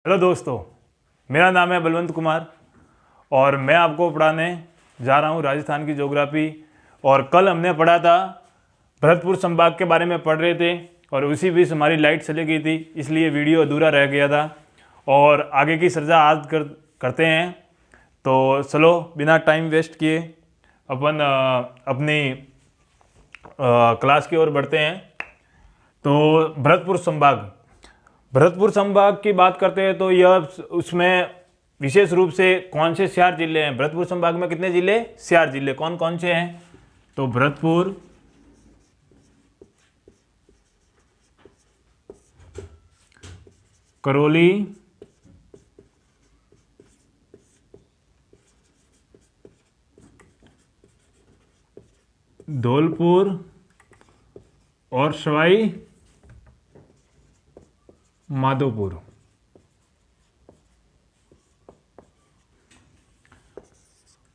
Hello दोस्तों, मेरा नाम है बलवंत कुमार और मैं आपको पढ़ाने जा रहा हूँ राजस्थान की ज्योग्राफी। और कल हमने पढ़ा था, भरतपुर संभाग के बारे में पढ़ रहे थे और उसी बीच हमारी लाइट चली गई थी, इसलिए वीडियो अधूरा रह गया था। और आगे की चर्चा आज करते हैं। तो चलो बिना टाइम वेस्ट किए अपन अपनी क्लास की ओर बढ़ते हैं। तो भरतपुर संभाग की बात करते हैं तो यह उसमें विशेष रूप से कौन से 4 जिले हैं। भरतपुर संभाग में कितने जिले? 4 जिले। कौन कौन से हैं? तो भरतपुर, करौली, धौलपुर और सवाई माधोपुर।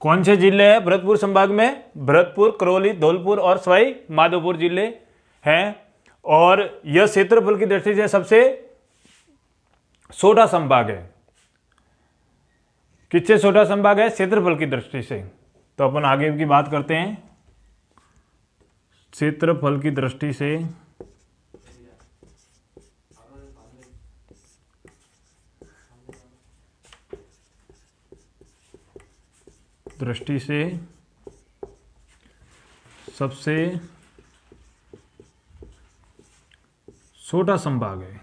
कौन से जिले हैं भरतपुर संभाग में? भरतपुर, करौली, धौलपुर और सवाई माधोपुर जिले हैं। और यह क्षेत्रफल की दृष्टि से सबसे छोटा संभाग है। किससे छोटा संभाग है? क्षेत्रफल की दृष्टि से। तो अपन आगे की बात करते हैं। क्षेत्रफल की दृष्टि से सबसे छोटा संभाग है।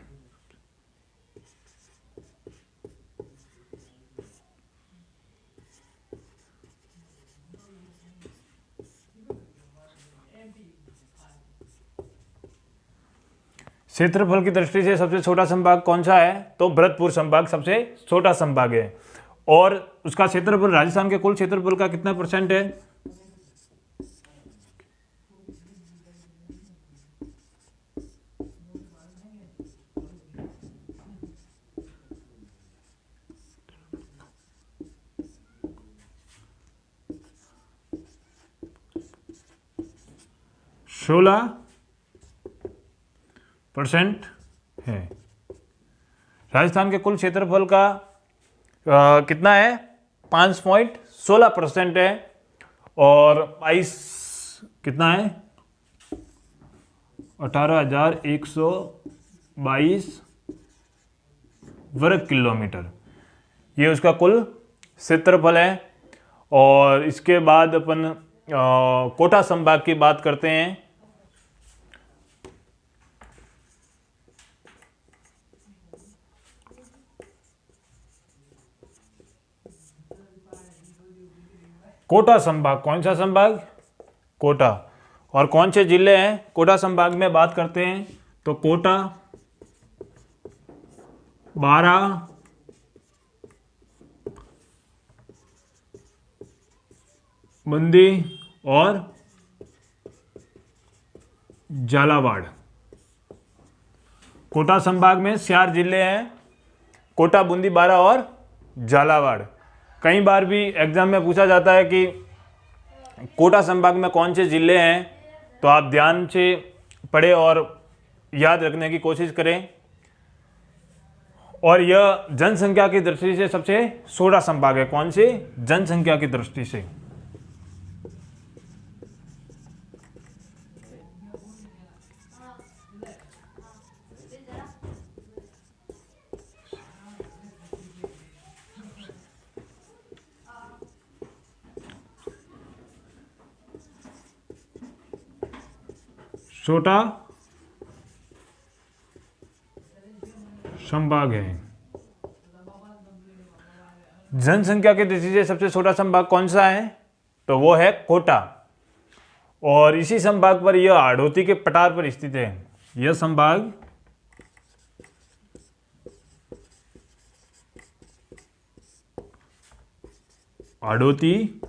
क्षेत्रफल की दृष्टि से सबसे छोटा संभाग कौन सा है? तो भरतपुर संभाग सबसे छोटा संभाग है। और उसका क्षेत्रफल राजस्थान के कुल क्षेत्रफल का कितना % है? %16 है। राजस्थान के कुल क्षेत्रफल का कितना है? 5.16% है। और 22 कितना है? 18,122 वर्ग किलोमीटर, ये उसका कुल क्षेत्रफल है। और इसके बाद अपन कोटा संभाग की बात करते हैं। कोटा संभाग कौन सा संभाग? कोटा। और कौन से जिले हैं कोटा संभाग में बात करते हैं? तो कोटा, बारा, बूंदी और झालावाड़। कोटा संभाग में 4 जिले हैं, कोटा, बूंदी, बारा और झालावाड़। कई बार भी एग्जाम में पूछा जाता है कि कोटा संभाग में कौन से जिले हैं, तो आप ध्यान से पढ़ें और याद रखने की कोशिश करें। और यह जनसंख्या की दृष्टि से सबसे छोटा संभाग है। कौन से? जनसंख्या की दृष्टि से। छोटा संभाग है। जनसंख्या की दृष्टि से सबसे छोटा संभाग कौन सा है? तो वो है कोटा। और इसी संभाग पर यह हाड़ौती के पठार पर स्थित है। यह संभाग हाड़ौती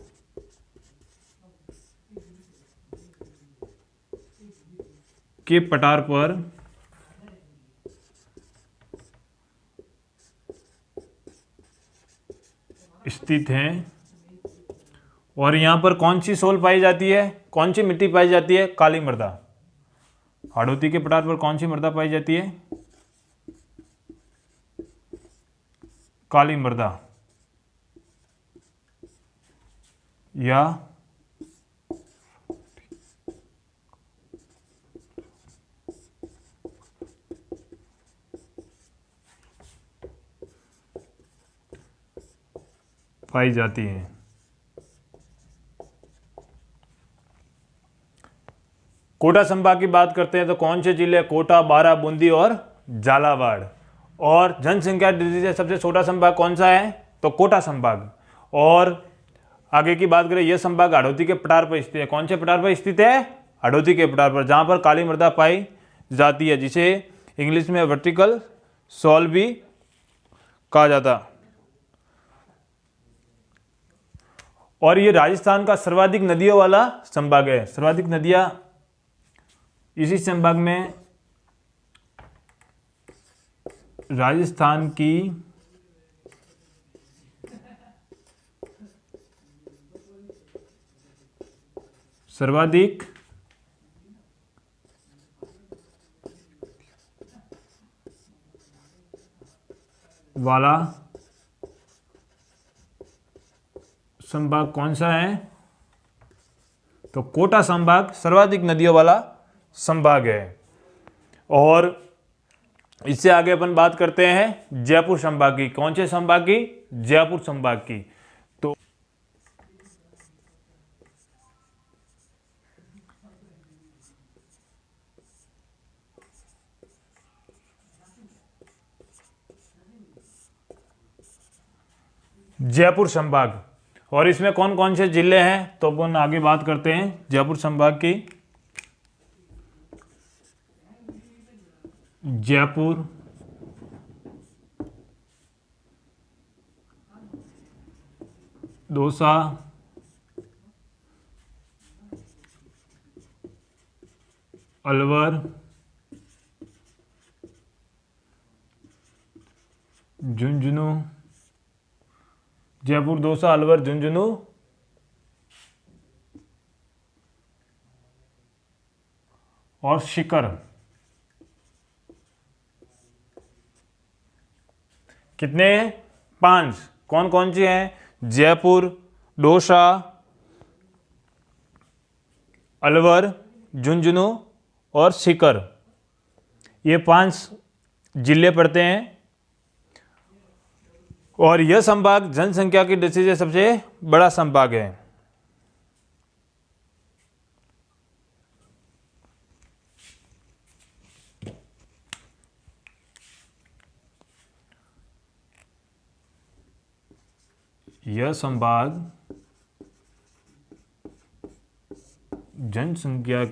के पठार पर स्थित हैं। और यहाँ पर कौन सी सोल पाई जाती है, कौन सी मिट्टी पाई जाती है? काली मृदा। हाड़ौती के पठार पर कौन सी मृदा पाई जाती है? काली मृदा या पाई जाती है। कोटा संभाग की बात करते हैं तो कौन से जिले? कोटा, बारा, बूंदी और झालावाड़। और जनसंख्या दृष्टि से सबसे छोटा संभाग कौन सा है? तो कोटा संभाग। और आगे की बात करें, यह संभाग हड़ौती के पठार पर स्थित है। कौन से पठार पर स्थित है? हड़ौती के पठार पर, जहां पर काली मृदा पाई जाती है, जिसे इंग्लिश में वर्टिकल सॉल भी कहा जाता। और ये राजस्थान का सर्वाधिक नदियों वाला संभाग है। सर्वाधिक नदियां इसी संभाग में राजस्थान की सर्वाधिक वाला संभाग कौन सा है? तो कोटा संभाग सर्वाधिक नदियों वाला संभाग है। और इससे आगे अपन बात करते हैं जयपुर संभाग की। कौन से संभाग की? जयपुर संभाग की। तो जयपुर संभाग, और इसमें कौन कौन से जिले हैं? तो अपन आगे बात करते हैं जयपुर संभाग की। जयपुर, दौसा, अलवर, झुंझुनू। जयपुर, दौसा, अलवर, झुंझुनू और सीकर। कितने? 5। कौन कौन सी हैं? जयपुर, दौसा, अलवर, झुंझुनू और सीकर। ये 5 जिले पड़ते हैं। और यह संभाग जनसंख्या की दृष्टि से सबसे बड़ा संभाग है। यह संभाग जनसंख्या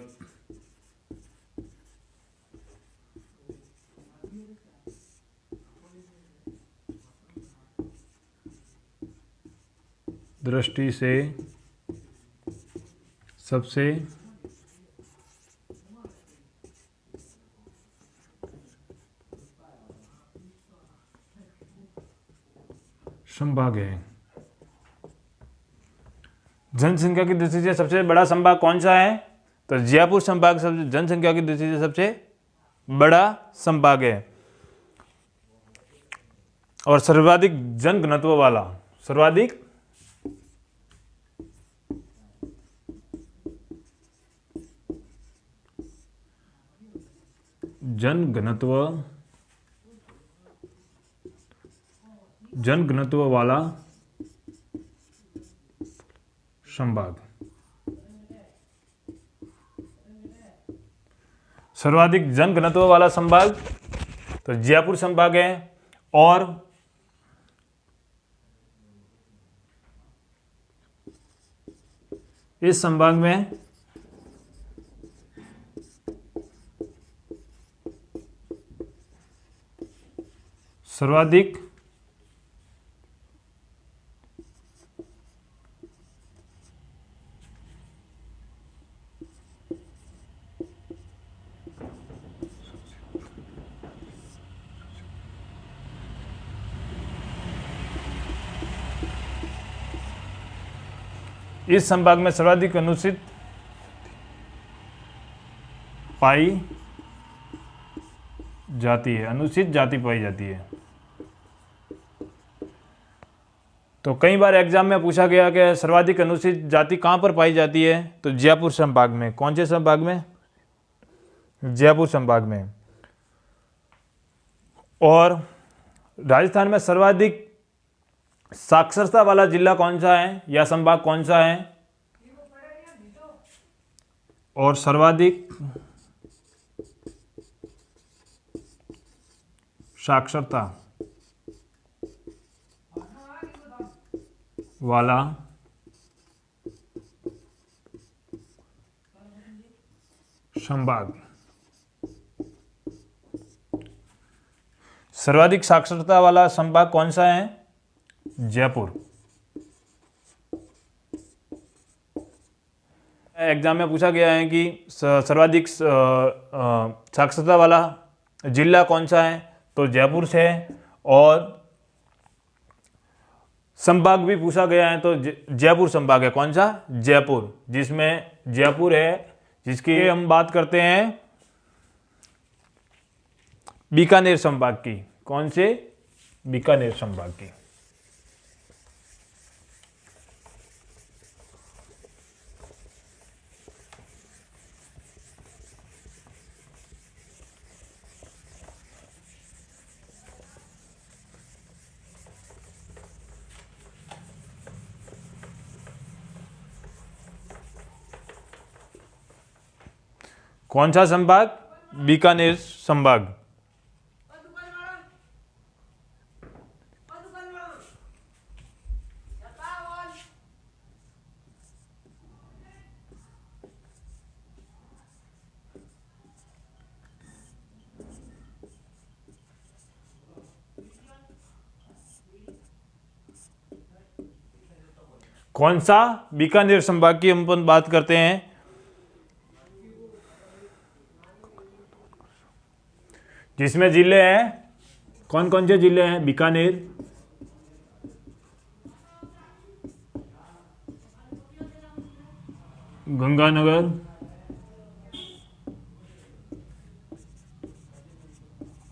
दृष्टि से सबसे संभाग है। जनसंख्या की दृष्टि से सबसे बड़ा संभाग कौन सा है? तो जयपुर संभाग जनसंख्या की दृष्टि से सबसे बड़ा संभाग है। और सर्वाधिक जनघनत्व वाला, सर्वाधिक जनघनत्व वाला संभाग, सर्वाधिक जनघनत्व वाला संभाग तो जयपुर संभाग है। और इस संभाग में सर्वाधिक इस संभाग में सर्वाधिक अनुसूचित पाई जाती है, अनुसूचित जाति पाई जाती है। तो कई बार एग्जाम में पूछा गया कि सर्वाधिक अनुसूचित जाति कहाँ पर पाई जाती है, तो जयपुर संभाग में। कौन से संभाग में? जयपुर संभाग में। और राजस्थान में सर्वाधिक साक्षरता वाला जिला कौन सा है या संभाग कौन सा है? और सर्वाधिक साक्षरता वाला संभाग। सर्वाधिक साक्षरता वाला संभाग कौन सा है? जयपुर। एग्जाम में पूछा गया है कि सर्वाधिक साक्षरता वाला जिला कौन सा है, तो जयपुर से है। और संभाग भी पूछा गया है, तो जयपुर संभाग है। कौन सा? जयपुर, जिसमें जयपुर है, जिसकी हम बात करते हैं बीकानेर संभाग की। कौन से? बीकानेर संभाग की। कौन सा संभाग? बीकानेर संभाग। कौन सा? बीकानेर संभाग की हम बात करते हैं। जिसमें जिले हैं, कौन कौन से जिले हैं? बीकानेर, गंगानगर,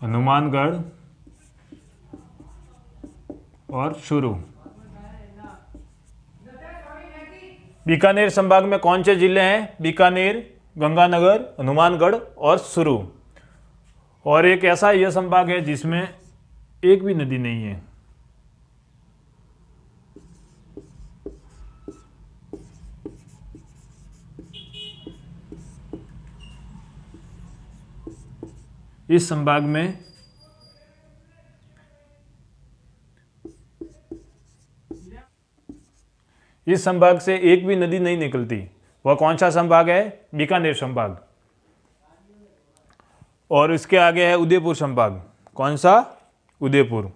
हनुमानगढ़ और चूरू। बीकानेर संभाग में कौन से जिले हैं? बीकानेर, गंगानगर, हनुमानगढ़ और चूरू। और एक ऐसा यह संभाग है जिसमें एक भी नदी नहीं है। इस संभाग में इस संभाग से एक भी नदी नहीं निकलती। वह कौन सा संभाग है? बीकानेर संभाग। और इसके आगे है उदयपुर संभाग। कौन सा? उदयपुर।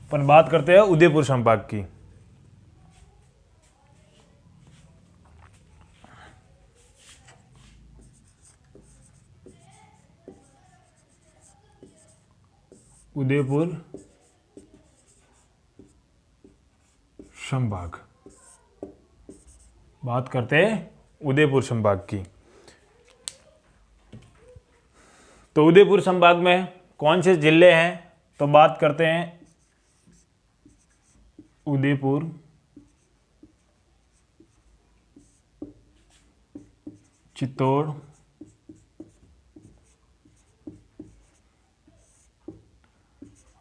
अपन बात करते हैं उदयपुर संभाग की। उदयपुर संभाग, बात करते हैं उदयपुर संभाग की। तो उदयपुर संभाग में कौन से जिले हैं? तो बात करते हैं उदयपुर, चित्तौड़,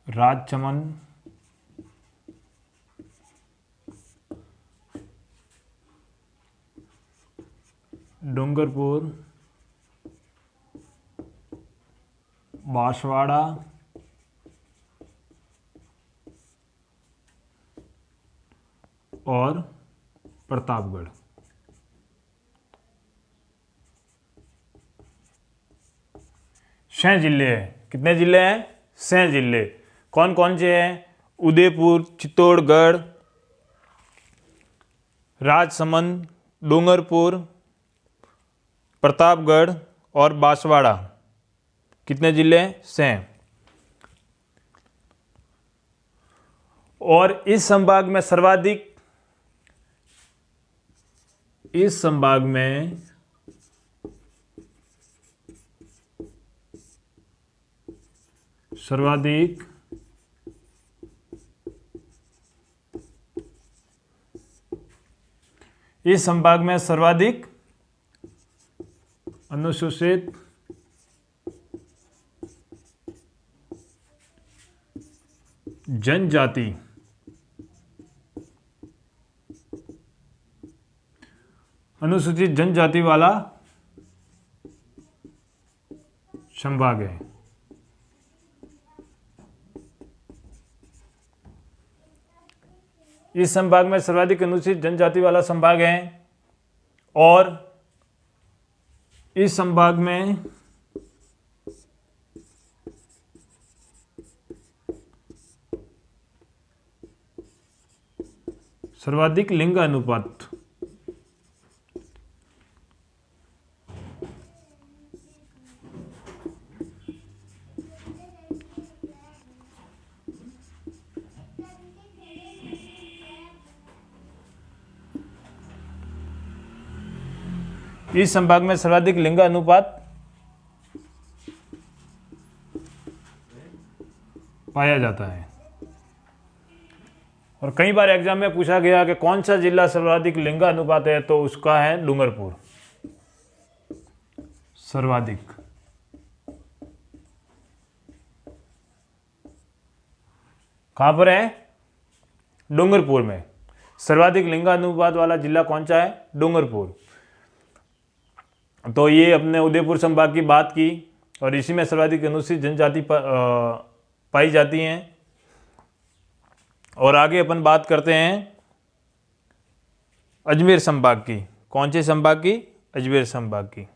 राजसमंद, डूंगरपुर, बांसवाड़ा और प्रतापगढ़। छह जिले हैं। कितने जिले हैं? 6 जिले। कौन कौन से हैं? उदयपुर, चित्तौड़गढ़, राजसमंद, डूंगरपुर, प्रतापगढ़ और बांसवाड़ा। कितने जिले हैं? 6। और इस संभाग में सर्वाधिक इस संभाग में सर्वाधिक इस संभाग में सर्वाधिक अनुसूचित जनजाति अनुसूचित जनजाति वाला संभाग है। इस संभाग में सर्वाधिक अनुसूचित जनजाति वाला संभाग है और इस संभाग में सर्वाधिक लिंग अनुपात इस संभाग में सर्वाधिक लिंग अनुपात पाया जाता है। और कई बार एग्जाम में पूछा गया कि कौन सा जिला सर्वाधिक लिंग अनुपात है, तो उसका है डूंगरपुर सर्वाधिक। कहां पर है? डूंगरपुर में सर्वाधिक लिंग अनुपात वाला जिला कौन सा है? डूंगरपुर। तो ये अपने उदयपुर संभाग की बात की और इसी में सर्वाधिक अनुसूचित जनजाति पाई जाती हैं। और आगे अपन बात करते हैं अजमेर संभाग की। कौन से संभाग की? अजमेर संभाग की।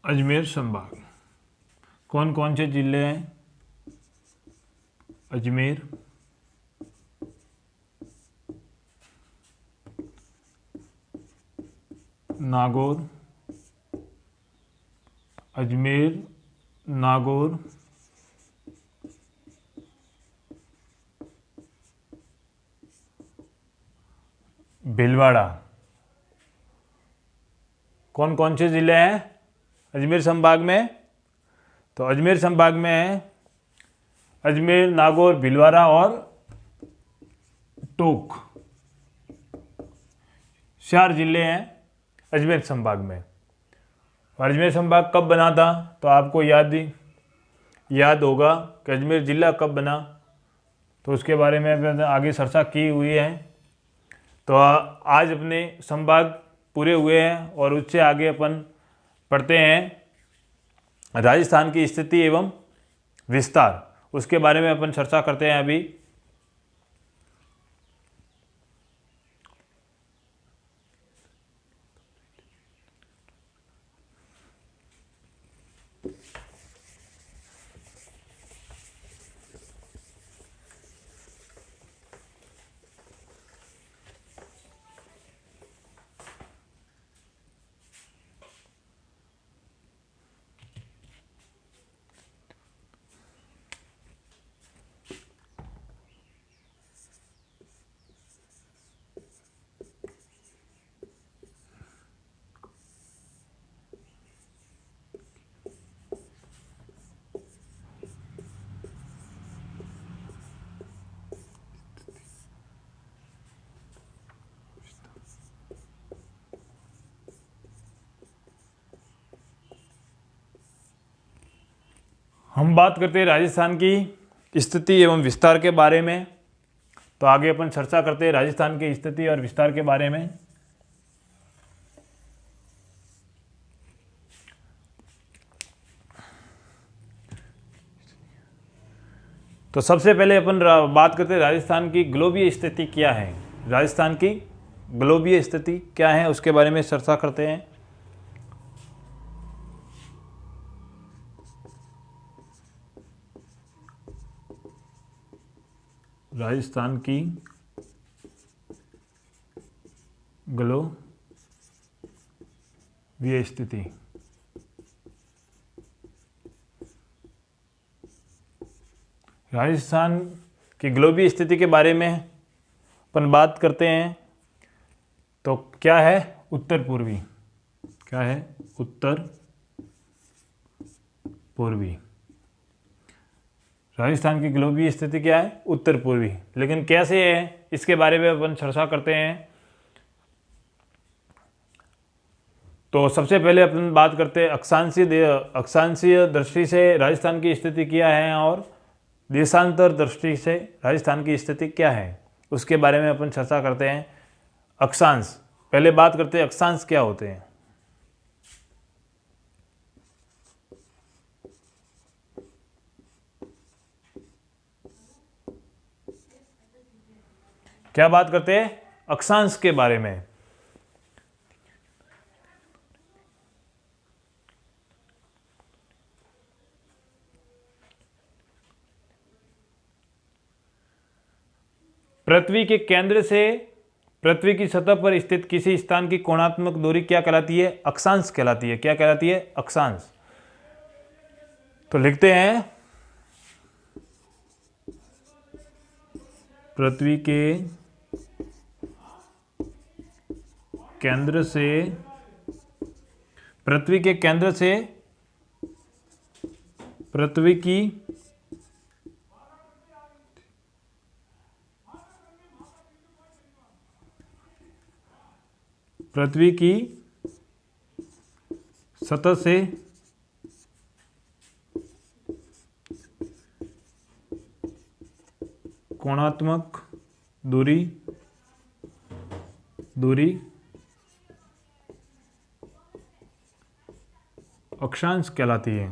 अजमेर संभाग कौन कौन से जिले हैं? अजमेर, नागौर, अजमेर, नागौर, भीलवाड़ा। कौन कौन से जिले हैं अजमेर संभाग में? तो अजमेर संभाग में है अजमेर, नागौर, भीलवाड़ा और टोंक। 4 जिले हैं अजमेर संभाग में। और अजमेर संभाग कब बना था? तो आपको याद होगा कि अजमेर जिला कब बना, तो उसके बारे में आगे चर्चा की हुई है। तो आज अपने संभाग पूरे हुए हैं और उससे आगे अपन पढ़ते हैं राजस्थान की स्थिति एवं विस्तार। उसके बारे में अपन चर्चा करते हैं अभी। हम बात करते हैं राजस्थान की स्थिति एवं विस्तार के बारे में। तो आगे अपन चर्चा करते हैं राजस्थान की स्थिति और विस्तार के बारे में। तो सबसे पहले अपन बात करते हैं राजस्थान की ग्लोबीय स्थिति क्या है। राजस्थान की ग्लोबीय स्थिति क्या है उसके बारे में चर्चा करते हैं। राजस्थान की ग्लोबीय स्थिति। राजस्थान की ग्लोबीय स्थिति के बारे में अपन बात करते हैं तो क्या है उत्तर पूर्वी। क्या है उत्तर पूर्वी। राजस्थान की ग्लोबीय स्थिति क्या है उत्तर पूर्वी। लेकिन कैसे है इसके बारे में अपन चर्चा करते हैं। तो सबसे पहले अपन बात करते हैं अक्षांशीय दृष्टि से राजस्थान की स्थिति क्या है और देशांतर दृष्टि से राजस्थान की स्थिति क्या है उसके बारे में अपन चर्चा करते हैं। अक्षांश, पहले बात करते हैं अक्षांश क्या होते हैं। क्या बात करते हैं अक्षांश के बारे में। पृथ्वी के केंद्र से पृथ्वी की सतह पर स्थित किसी स्थान की कोणात्मक दूरी क्या कहलाती है अक्षांश कहलाती है। क्या कहलाती है अक्षांश। तो लिखते हैं पृथ्वी के केंद्र से पृथ्वी के केंद्र से पृथ्वी की सतह से कोणात्मक दूरी अक्षांश कहलाती है।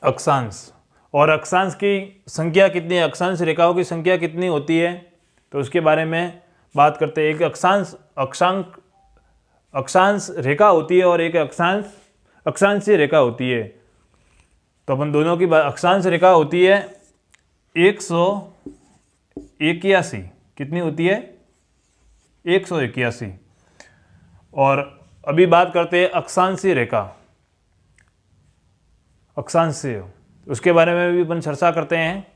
अक्षांश। और अक्षांश की संख्या कितनी है, अक्षांश रेखाओं की संख्या कितनी होती है तो उसके बारे में बात करते हैं। एक अक्षांश रेखा होती है और एक अक्षांशीय रेखा होती है। तो अपन दोनों की अक्षांश रेखा होती है 181। कितनी होती है 181। और अभी बात करते हैं अक्षांशीय रेखा। अक्षांशीय उसके बारे में भी अपन चर्चा करते हैं।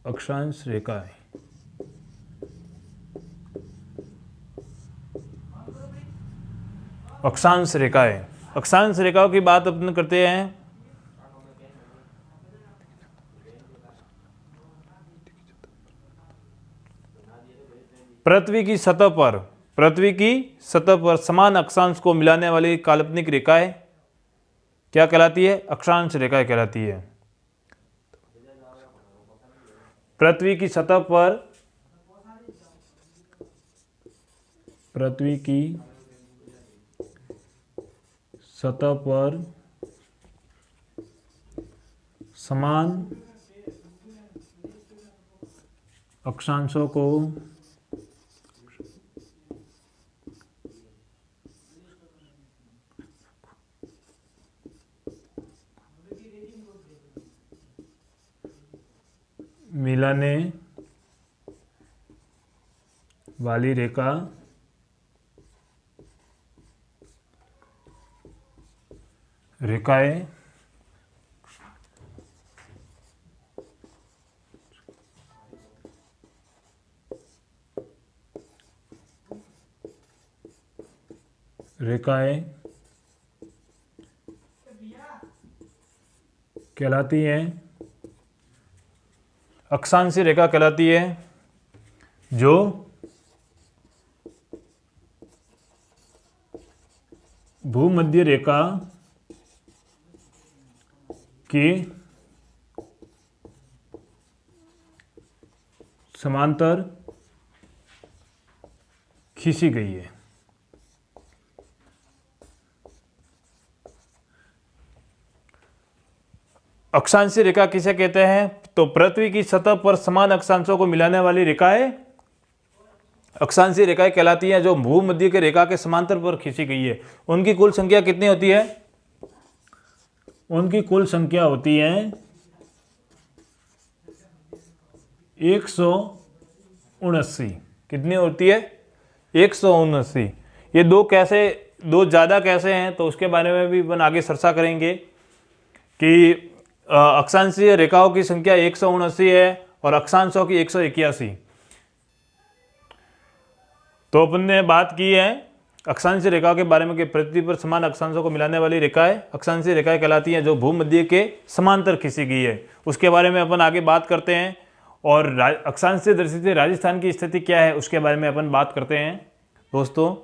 अक्षांश रेखाएं अक्षांश रेखाओं की बात अपन करते हैं। पृथ्वी की सतह पर समान अक्षांश को मिलाने वाली काल्पनिक रेखाएं क्या कहलाती है अक्षांश रेखाएं कहलाती है। पृथ्वी की सतह पर समान अक्षांशों को मिलाने वाली रेखाएं कहलाती हैं अक्षांशीय रेखा कहलाती है जो भूमध्य रेखा की समांतर खींची गई है। अक्षांशीय रेखा किसे कहते हैं? तो पृथ्वी की सतह पर समान अक्षांशों को मिलाने वाली रेखाएं अक्षांशीय रेखाएं कहलाती हैं, जो भूमध्य के रेखा के समांतर पर खींची गई है। उनकी कुल संख्या कितनी होती है? उनकी कुल संख्या होती है 179। कितनी होती है? 179। ये दो ज़्यादा कैसे हैं, तो उसके बारे में भी अपन आगे चर्चा करेंगे कि अक्षांशीय रेखाओं की संख्या 179 है और अक्षांशों की 181। तो अपन ने बात की है अक्षांशीय रेखाओं के बारे में कि पृथ्वी पर समान अक्षांशों को मिलाने वाली रेखाएं अक्षांशीय रेखाएं कहलाती हैं, जो भूमध्य के समांतर खींची गई है। उसके बारे में अपन आगे बात करते हैं। और अक्षांशीय दृष्टि से राजस्थान की स्थिति क्या है, उसके बारे में अपन बात करते हैं दोस्तों।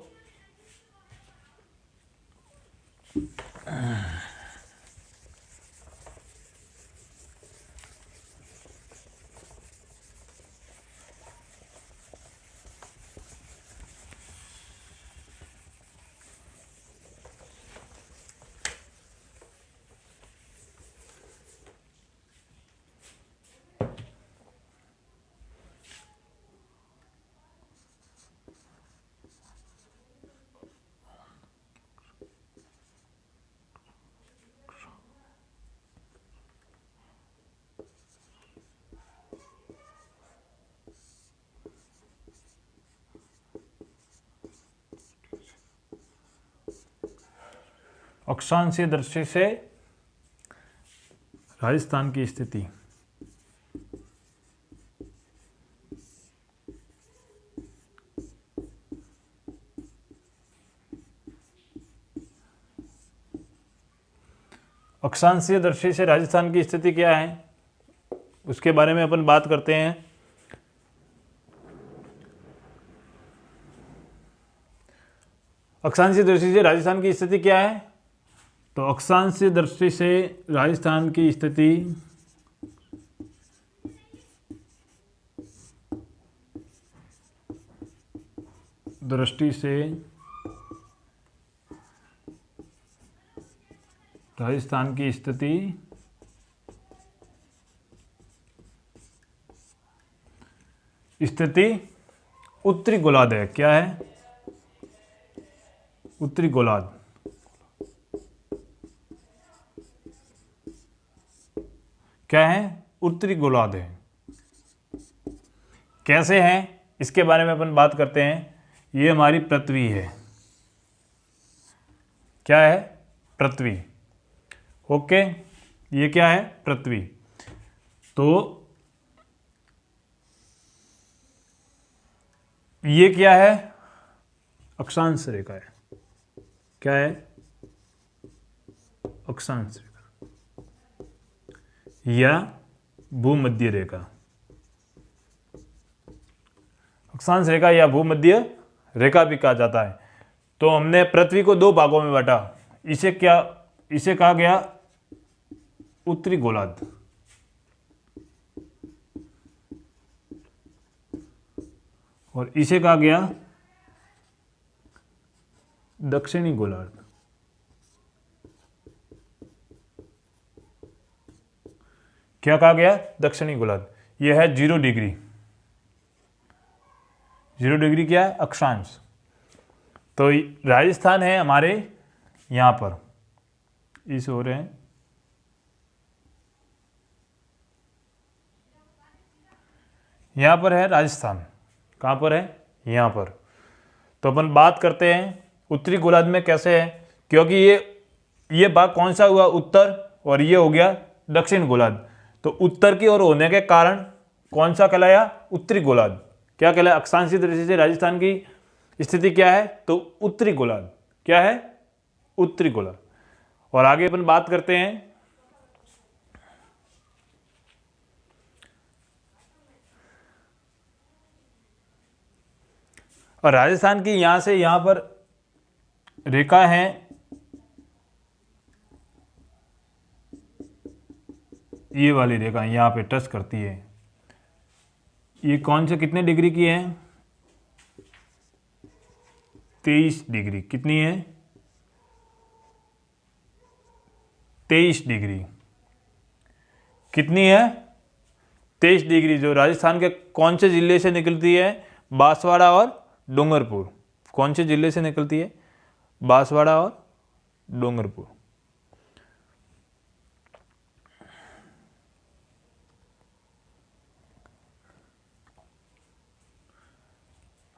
अक्षांशीय दृष्टि से राजस्थान की स्थिति। अक्षांशीय दृष्टि से राजस्थान की स्थिति क्या है, उसके बारे में अपन बात करते हैं। अक्षांशीय दृष्टि से राजस्थान की स्थिति क्या है? तो अक्षांशीय दृष्टि से राजस्थान की स्थिति स्थिति उत्तरी गोलार्ध है। क्या है? उत्तरी गोलार्ध। क्या है? उत्तरी गोलार्ध है। कैसे है, इसके बारे में अपन बात करते हैं। ये हमारी पृथ्वी है। क्या है? पृथ्वी। ओके, ये क्या है? पृथ्वी। तो ये क्या है? अक्षांश रेखा है। क्या है? अक्षांश रेखा या भूमध्य रेखा। अक्षांश रेखा या भूमध्य रेखा भी कहा जाता है। तो हमने पृथ्वी को दो भागों में बांटा। इसे कहा गया उत्तरी गोलार्ध और इसे कहा गया दक्षिणी गोलार्ध। क्या कहा गया? दक्षिणी गोलार्ध। यह है 0 डिग्री। 0 डिग्री क्या है? अक्षांश। तो राजस्थान है हमारे यहां पर, इस हो रहे हैं। यहां पर है राजस्थान। कहां पर है? यहां पर। तो अपन बात करते हैं उत्तरी गोलार्ध में कैसे है, क्योंकि ये भाग कौन सा हुआ? उत्तर, और ये हो गया दक्षिण गोलार्ध। तो उत्तर की ओर होने के कारण कौन सा कहलाया? उत्तरी गोलार्ध। क्या कहलाया? अक्षांशीय दृष्टि से राजस्थान की स्थिति क्या है? तो उत्तरी गोलार्ध। क्या है? उत्तरी गोलार्ध। और आगे अपन बात करते हैं और राजस्थान की यहां से यहां पर रेखा है ये वाली रेखा यहाँ पे टच करती है, ये कौन से कितने डिग्री की है? 23 डिग्री। कितनी है? 23 डिग्री। कितनी है? 23 डिग्री, जो राजस्थान के कौन से जिले से निकलती है? बांसवाड़ा और डूंगरपुर। कौन से जिले से निकलती है? बांसवाड़ा और डूंगरपुर।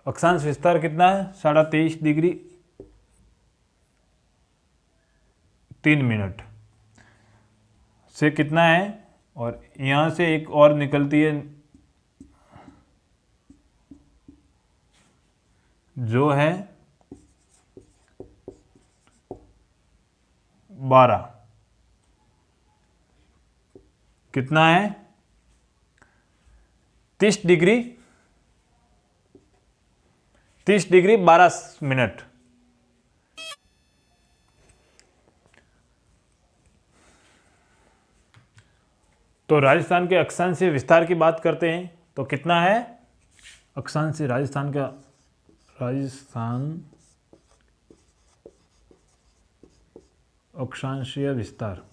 अक्षांश विस्तार कितना है? 23.5 डिग्री 3 मिनट से कितना है? और यहाँ से एक और निकलती है जो है 12। कितना है? 30 डिग्री 12 मिनट। तो राजस्थान के अक्षांशीय विस्तार की बात करते हैं तो कितना है? अक्षांशीय राजस्थान अक्षांशीय विस्तार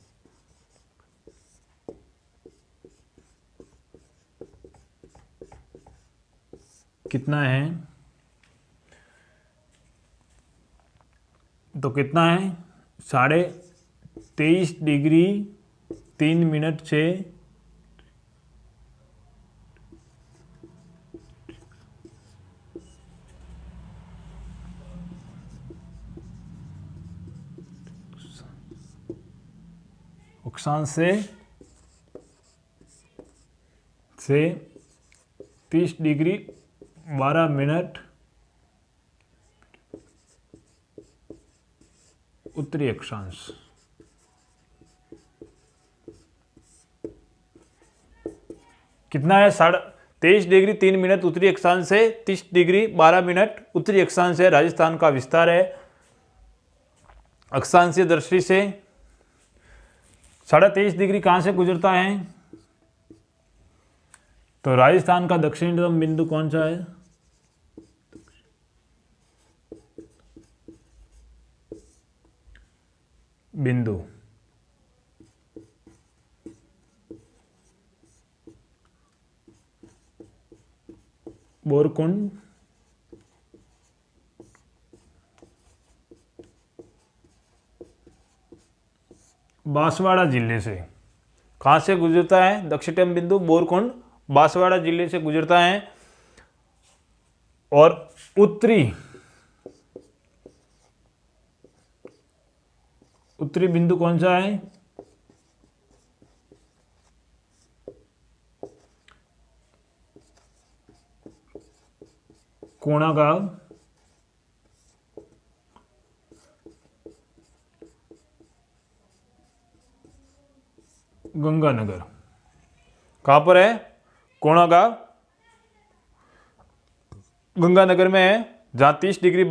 कितना है? तो कितना है? 23.5 डिग्री 3 मिनट से अक्षांश से 30 डिग्री 12 मिनट उत्तरी अक्षांश। कितना है? 23 डिग्री 3 मिनट उत्तरी अक्षांश से 30 डिग्री 12 मिनट उत्तरी अक्षांश से राजस्थान का विस्तार है। अक्षांशीय दृष्टि से 23.5 डिग्री कहाँ से गुजरता है? तो राजस्थान का दक्षिणतम बिंदु कौन सा है? बिंदु बोरकुंड बांसवाड़ा जिले से। कहाँ से गुजरता है? दक्षिणतम बिंदु बोरकुंड बांसवाड़ा जिले से गुजरता है। और उत्तरी बिंदु कौन सा है? कोणागांव गंगानगर। कहाँ पर है? कोणागांव गंगानगर में है, जहाँ 30 डिग्री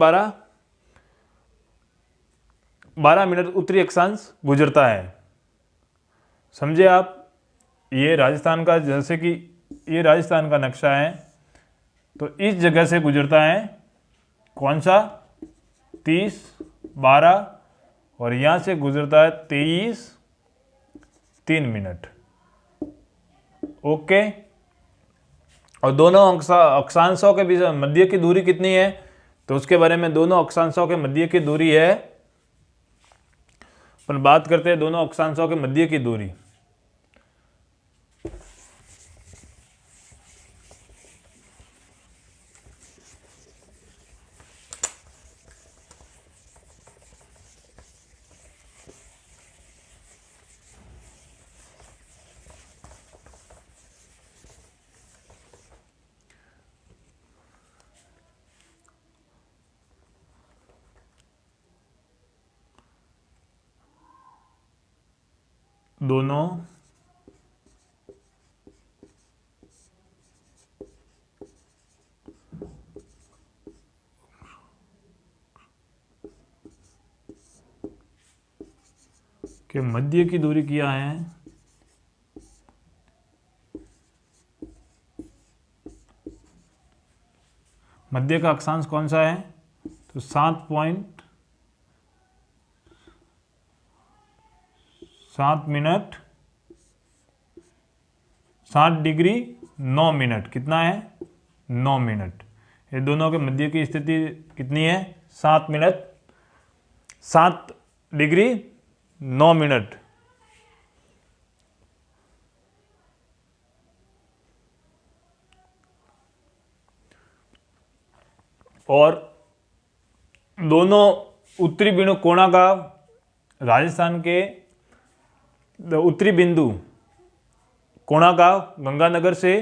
12 मिनट उत्तरी अक्षांश गुजरता है। समझे आप? ये राजस्थान का, जैसे कि ये राजस्थान का नक्शा है, तो इस जगह से गुजरता है। कौन सा? 30 12 और यहाँ से गुजरता है 23 3 मिनट। ओके। और दोनों अक्षांशों के बीच मध्य की दूरी कितनी है? तो उसके बारे में, दोनों अक्षांशों के मध्य की दूरी है, अपन बात करते हैं दोनों अक्षांशों के मध्य की दूरी। दोनों के मध्य की दूरी क्या है? मध्य का अक्षांश कौन सा है? तो 7 डिग्री 9 मिनट। कितना है? 9 मिनट। ये दोनों के मध्य की स्थिति कितनी है? 7 डिग्री 9 मिनट। और दोनों उत्तरी बिंदु कोणार्क, राजस्थान के उत्तरी बिंदु कोणार्क गंगानगर से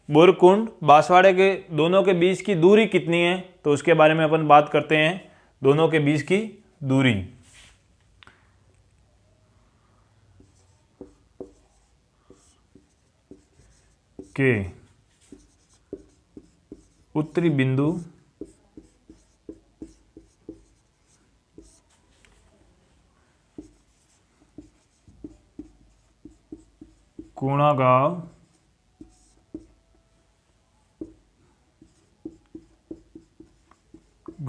बोरकुंड बांसवाड़े के दोनों के बीच की दूरी कितनी है? तो उसके बारे में अपन बात करते हैं। दोनों के बीच की दूरी के उत्तरी बिंदु कोणार्क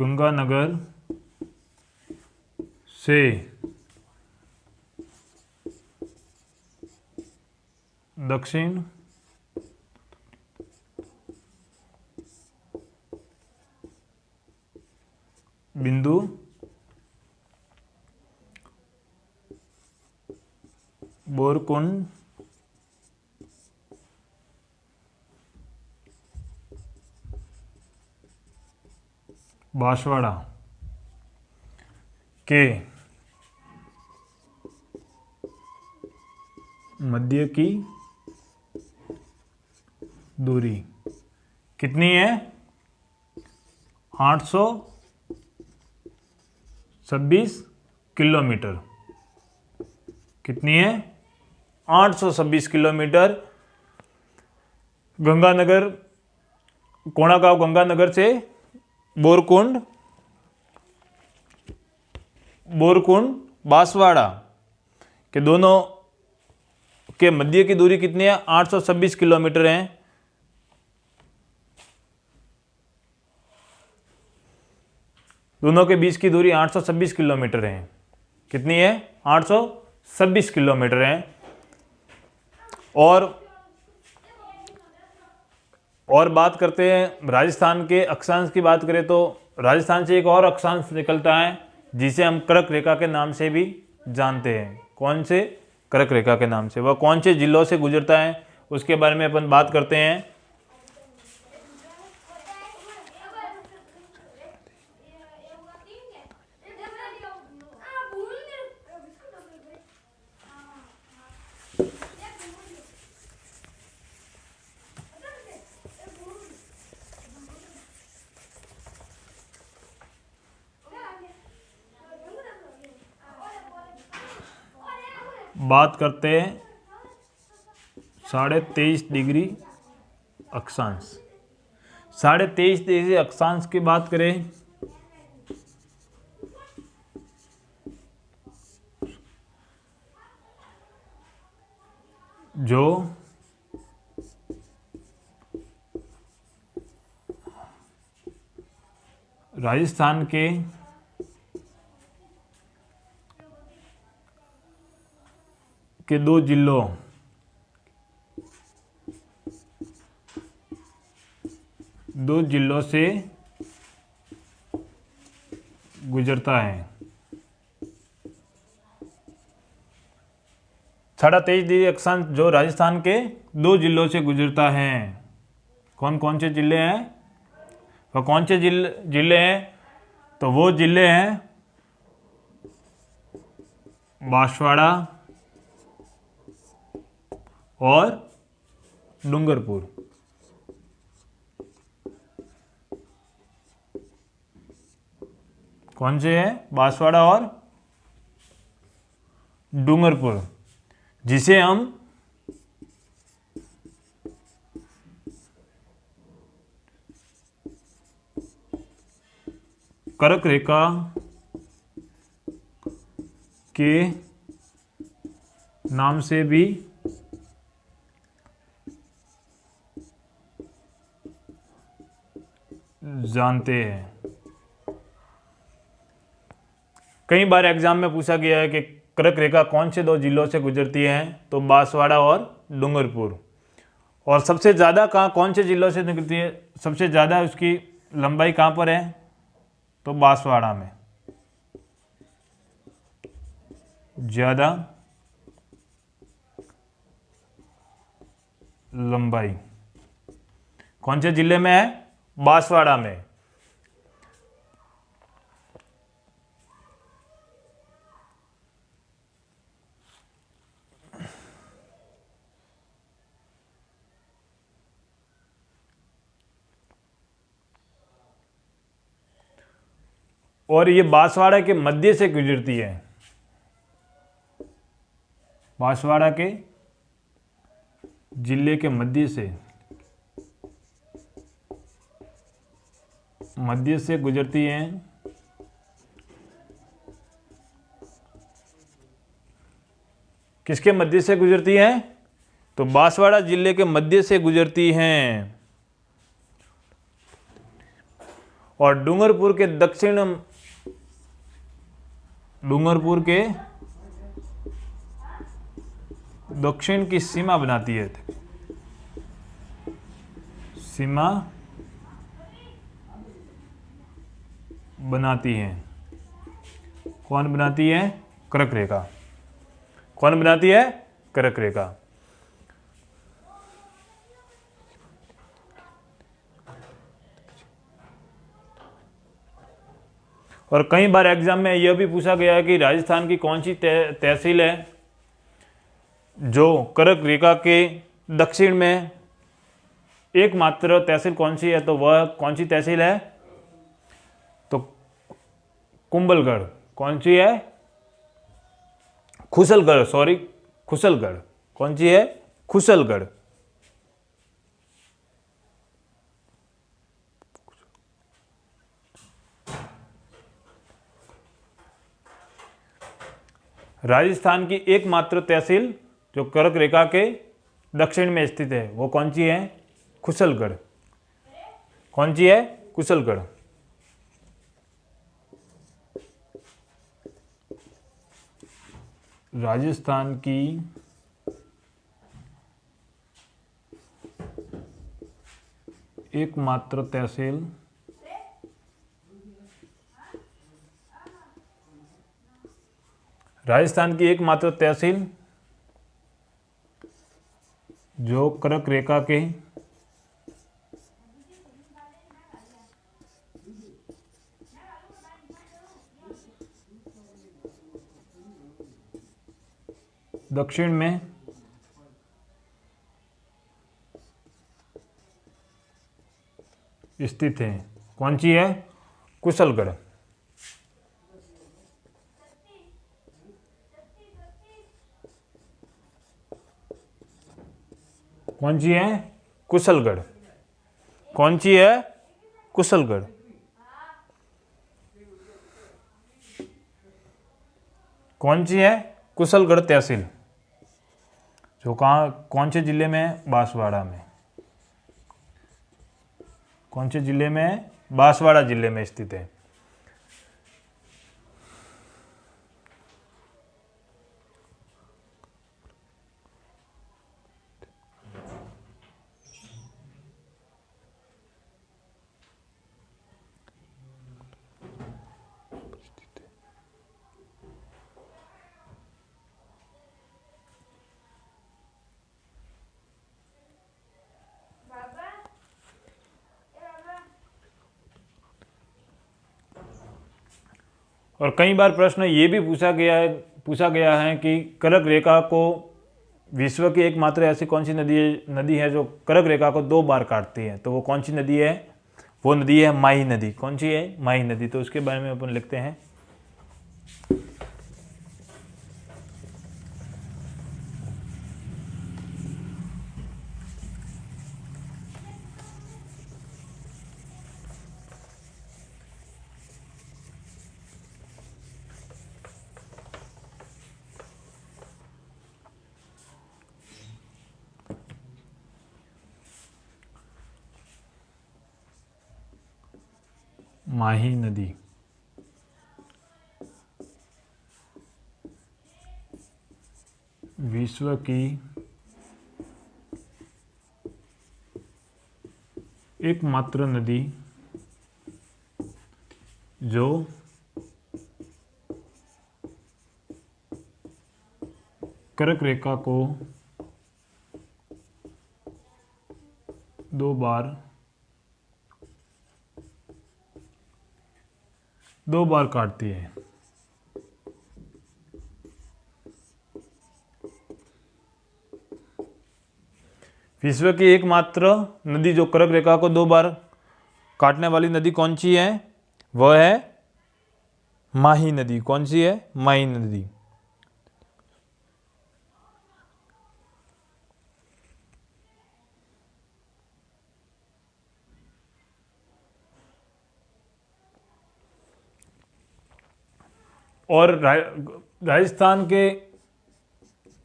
गंगानगर से दक्षिण बिंदु बोरकुंड बांसवाड़ा के मध्य की दूरी कितनी है? 826 किलोमीटर। कितनी है? 826 किलोमीटर। गंगानगर कोणार्क गंगानगर से बोरकुंड बांसवाड़ा के दोनों के मध्य की दूरी कितनी है? 826 किलोमीटर है। दोनों के बीच की दूरी 826 किलोमीटर है। कितनी है? 826 किलोमीटर है। और बात करते हैं राजस्थान के अक्षांश की। बात करें तो राजस्थान से एक और अक्षांश निकलता है जिसे हम कर्क रेखा के नाम से भी जानते हैं। कौन से? कर्क रेखा के नाम से। वह कौन से जिलों से गुजरता है उसके बारे में अपन बात करते हैं। बात करते हैं 23.5 डिग्री अक्षांश। 23.5 डिग्री अक्षांश की बात करें जो राजस्थान के दो जिलों से गुजरता है। 23.5 डिग्री अक्षांश जो राजस्थान के दो जिलों से गुजरता है। कौन कौन से जिले हैं? वह कौन से जिले हैं? तो वो जिले हैं बांसवाड़ा और डूंगरपुर। कौन से हैं? बांसवाड़ा और डूंगरपुर, जिसे हम कर्क रेखा के नाम से भी जानते हैं। कई बार एग्जाम में पूछा गया है कि कर्क रेखा कौन से दो जिलों से गुजरती है, तो बांसवाड़ा और डूंगरपुर। और सबसे ज़्यादा कौन से जिलों से निकलती है, सबसे ज़्यादा उसकी लंबाई कहाँ पर है, तो बांसवाड़ा में ज़्यादा लंबाई कौन से जिले में है, बांसवाड़ा में। और ये बांसवाड़ा के मध्य से गुजरती है, बांसवाड़ा के जिले के मध्य से गुजरती है। किसके मध्य से गुजरती है, तो बांसवाड़ा जिले के मध्य से गुजरती हैं। और डूंगरपुर के दक्षिण की सीमा बनाती है, सीमा बनाती है। कौन बनाती है, कर्क रेखा। कौन बनाती है, कर्क रेखा। और कई बार एग्जाम में यह भी पूछा गया है कि राजस्थान की कौन सी तहसील है जो कर्क रेखा के दक्षिण में एकमात्र तहसील कौन सी है, तो वह कौन सी तहसील है, तो कुंभलगढ़। कौन सी है, खुसलगढ़, सॉरी खुसलगढ़। कौन सी है, खुसलगढ़। राजस्थान की एकमात्र तहसील जो कर्क रेखा के दक्षिण में स्थित है वो कौन सी है, खुसलगढ़। कौन सी है, खुसलगढ़। राजस्थान की एकमात्र तहसील जो कर्क रेखा के दक्षिण में स्थित है। कौन सी है, कुशलगढ़। कौन सी है, कुशलगढ़। कौन सी है, कुशलगढ़। कौन सी है, कुशलगढ़ तहसील जो कौन से जिले में है, बांसवाड़ा में। कौन से जिले में है, बांसवाड़ा जिले में स्थित है। और कई बार प्रश्न ये भी पूछा गया है कि कर्क रेखा को विश्व की एकमात्र ऐसी कौन सी नदी है जो कर्क रेखा को 2 बार काटती है, तो वो कौन सी नदी है, वो नदी है माही नदी। कौन सी है, माही नदी। तो उसके बारे में अपन लिखते हैं। माही नदी। विश्व की एकमात्र नदी जो कर्क रेखा को दो बार काटती है। विश्व की एकमात्र नदी जो कर्क रेखा को दो बार काटने वाली नदी कौन सी है? वह है माही नदी। कौन सी है? माही नदी। और राजस्थान के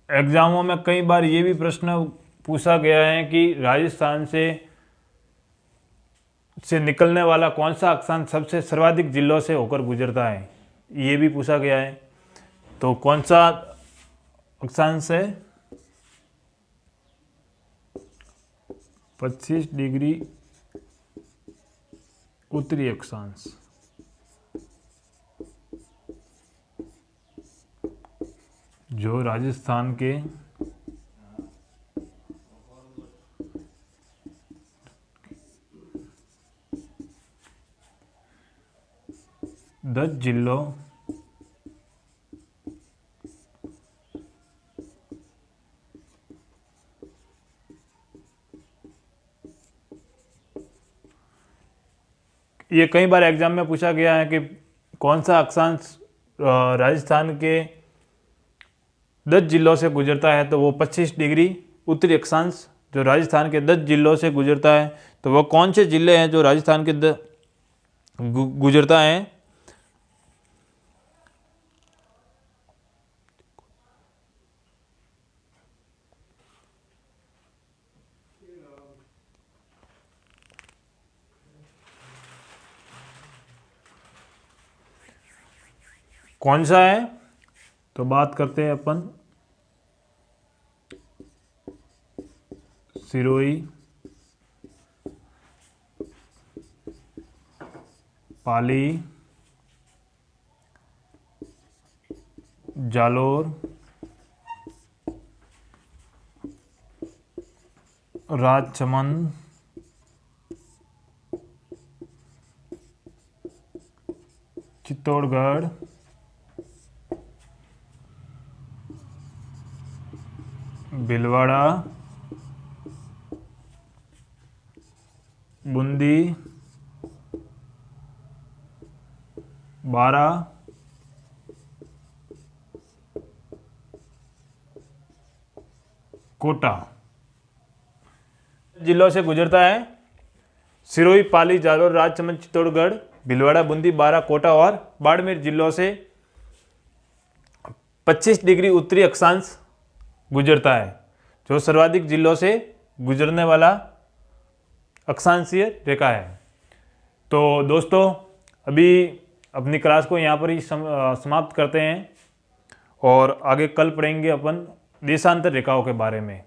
एग्जामों में कई बार ये भी प्रश्न पूछा गया है कि राजस्थान से निकलने वाला कौन सा अक्षांश सबसे सर्वाधिक जिलों से होकर गुजरता है, ये भी पूछा गया है। तो कौन सा अक्षांश है? 25 डिग्री उत्तरी अक्षांश। जो राजस्थान के दस जिलों ये कई बार एग्जाम में पूछा गया है कि कौन सा अक्षांश राजस्थान के 10 जिलों से गुजरता है, तो वो 25 डिग्री उत्तरी अक्षांश जो राजस्थान के 10 जिलों से गुजरता है। तो वो कौन से जिले हैं जो राजस्थान के गुजरता है? कौन सा है? तो बात करते हैं अपन सिरोही, पाली, जालोर, राजसमंद, चित्तौड़गढ़, भीलवाड़ा, बूंदी, बारा, कोटा जिलों से गुजरता है। सिरोही, पाली, जालोर, राजसमंद, चित्तौड़गढ़, भीलवाड़ा, बूंदी, बारा, कोटा और बाड़मेर जिलों से 25 डिग्री उत्तरी अक्षांश गुजरता है, जो सर्वाधिक जिलों से गुजरने वाला अक्षांशीय रेखा है। तो दोस्तों, अभी अपनी क्लास को यहाँ पर ही समाप्त करते हैं और आगे कल पढ़ेंगे अपन देशांतर रेखाओं के बारे में।